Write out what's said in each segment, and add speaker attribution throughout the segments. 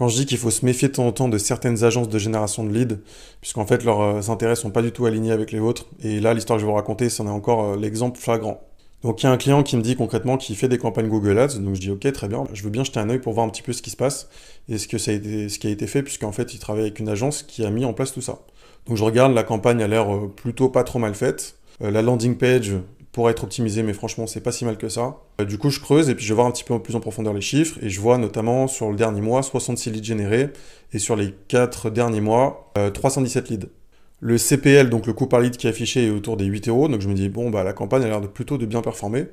Speaker 1: Quand je dis qu'il faut se méfier de temps en temps de certaines agences de génération de leads, puisqu'en fait leurs intérêts sont pas du tout alignés avec les vôtres, et là l'histoire que je vais vous raconter, c'en est encore l'exemple flagrant. Donc il y a un client qui me dit concrètement qu'il fait des campagnes Google Ads, donc je dis ok très bien, je veux bien jeter un œil pour voir un petit peu ce qui se passe, et ce qui a été fait, puisqu'en fait il travaille avec une agence qui a mis en place tout ça. Donc je regarde, la campagne a l'air plutôt pas trop mal faite, la landing page pourrait être optimisée, mais franchement c'est pas si mal que ça. Du coup je creuse et puis je vais voir un petit peu plus en profondeur les chiffres, et je vois notamment sur le dernier mois 66 leads générés, et sur les 4 derniers mois 317 leads. Le CPL, donc le coût par lead qui est affiché, est autour des 8 euros. Donc je me dis, bon, bah la campagne a l'air de plutôt de bien performer.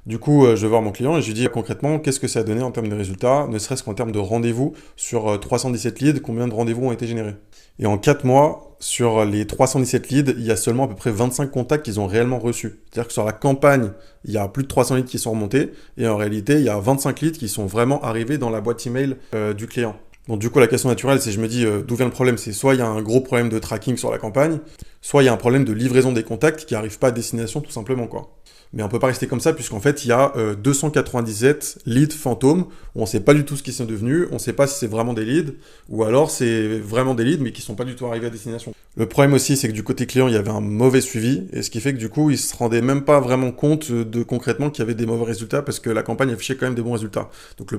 Speaker 1: Du coup, je vais voir mon client et je lui dis concrètement, qu'est-ce que ça a donné en termes de résultats, ne serait-ce qu'en termes de rendez-vous sur 317 leads, combien de rendez-vous ont été générés. Et en 4 mois, sur les 317 leads, il y a seulement à peu près 25 contacts qu'ils ont réellement reçus. C'est-à-dire que sur la campagne, il y a plus de 300 leads qui sont remontés, et en réalité, il y a 25 leads qui sont vraiment arrivés dans la boîte email du client. Donc du coup, la question naturelle, c'est je me dis d'où vient le problème. C'est soit il y a un gros problème de tracking sur la campagne, soit il y a un problème de livraison des contacts qui n'arrivent pas à destination tout simplement, quoi. Mais on peut pas rester comme ça puisqu'en fait il y a 297 leads fantômes où on sait pas du tout ce qu'ils sont devenus, on sait pas si c'est vraiment des leads ou alors c'est vraiment des leads mais qui sont pas du tout arrivés à destination. Le problème aussi c'est que du côté client il y avait un mauvais suivi et ce qui fait que du coup ils se rendaient même pas vraiment compte de concrètement qu'il y avait des mauvais résultats parce que la campagne affichait quand même des bons résultats. Donc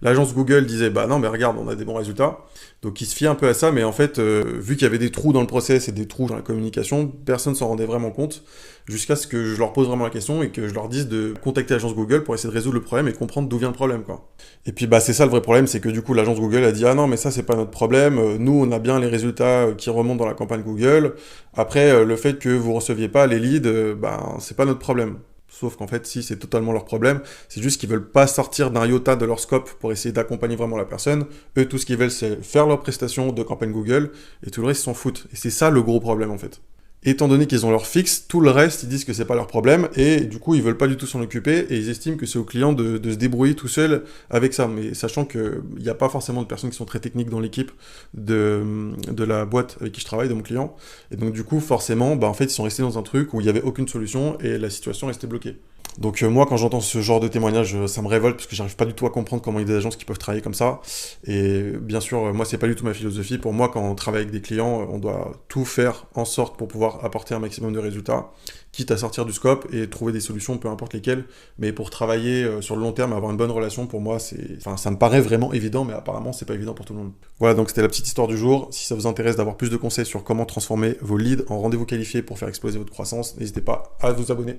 Speaker 1: l'agence Google disait bah non mais regarde on a des bons résultats, donc ils se fiaient un peu à ça mais en fait vu qu'il y avait des trous dans le process et des trous dans la communication, personne s'en rendait vraiment compte jusqu'à ce que je leur pose vraiment la question et que je leur dise de contacter l'agence Google pour essayer de résoudre le problème et comprendre d'où vient le problème, quoi. Et puis bah c'est ça le vrai problème, c'est que du coup l'agence Google a dit ah non mais ça c'est pas notre problème, nous on a bien les résultats qui remontent dans la campagne Google, après le fait que vous receviez pas les leads, bah c'est pas notre problème. Sauf qu'en fait, si, c'est totalement leur problème. C'est juste qu'ils veulent pas sortir d'un iota de leur scope pour essayer d'accompagner vraiment la personne. Eux, tout ce qu'ils veulent, c'est faire leur prestation de campagne Google, et tout le reste, ils s'en foutent. Et c'est ça le gros problème, en fait. Étant donné qu'ils ont leur fixe, tout le reste, ils disent que c'est pas leur problème, et du coup, ils veulent pas du tout s'en occuper, et ils estiment que c'est au client de se débrouiller tout seul avec ça. Mais sachant qu'il n'y a pas forcément de personnes qui sont très techniques dans l'équipe de la boîte avec qui je travaille, de mon client. Et donc, du coup, forcément, bah, en fait, ils sont restés dans un truc où il y avait aucune solution, et la situation restait bloquée. Donc moi, quand j'entends ce genre de témoignage, ça me révolte parce que j'arrive pas du tout à comprendre comment il y a des agences qui peuvent travailler comme ça. Et bien sûr, moi, c'est pas du tout ma philosophie. Pour moi, quand on travaille avec des clients, on doit tout faire en sorte pour pouvoir apporter un maximum de résultats, quitte à sortir du scope et trouver des solutions, peu importe lesquelles. Mais pour travailler sur le long terme, avoir une bonne relation, pour moi, enfin, ça me paraît vraiment évident, mais apparemment, c'est pas évident pour tout le monde. Voilà, donc c'était la petite histoire du jour. Si ça vous intéresse d'avoir plus de conseils sur comment transformer vos leads en rendez-vous qualifiés pour faire exploser votre croissance, n'hésitez pas à vous abonner.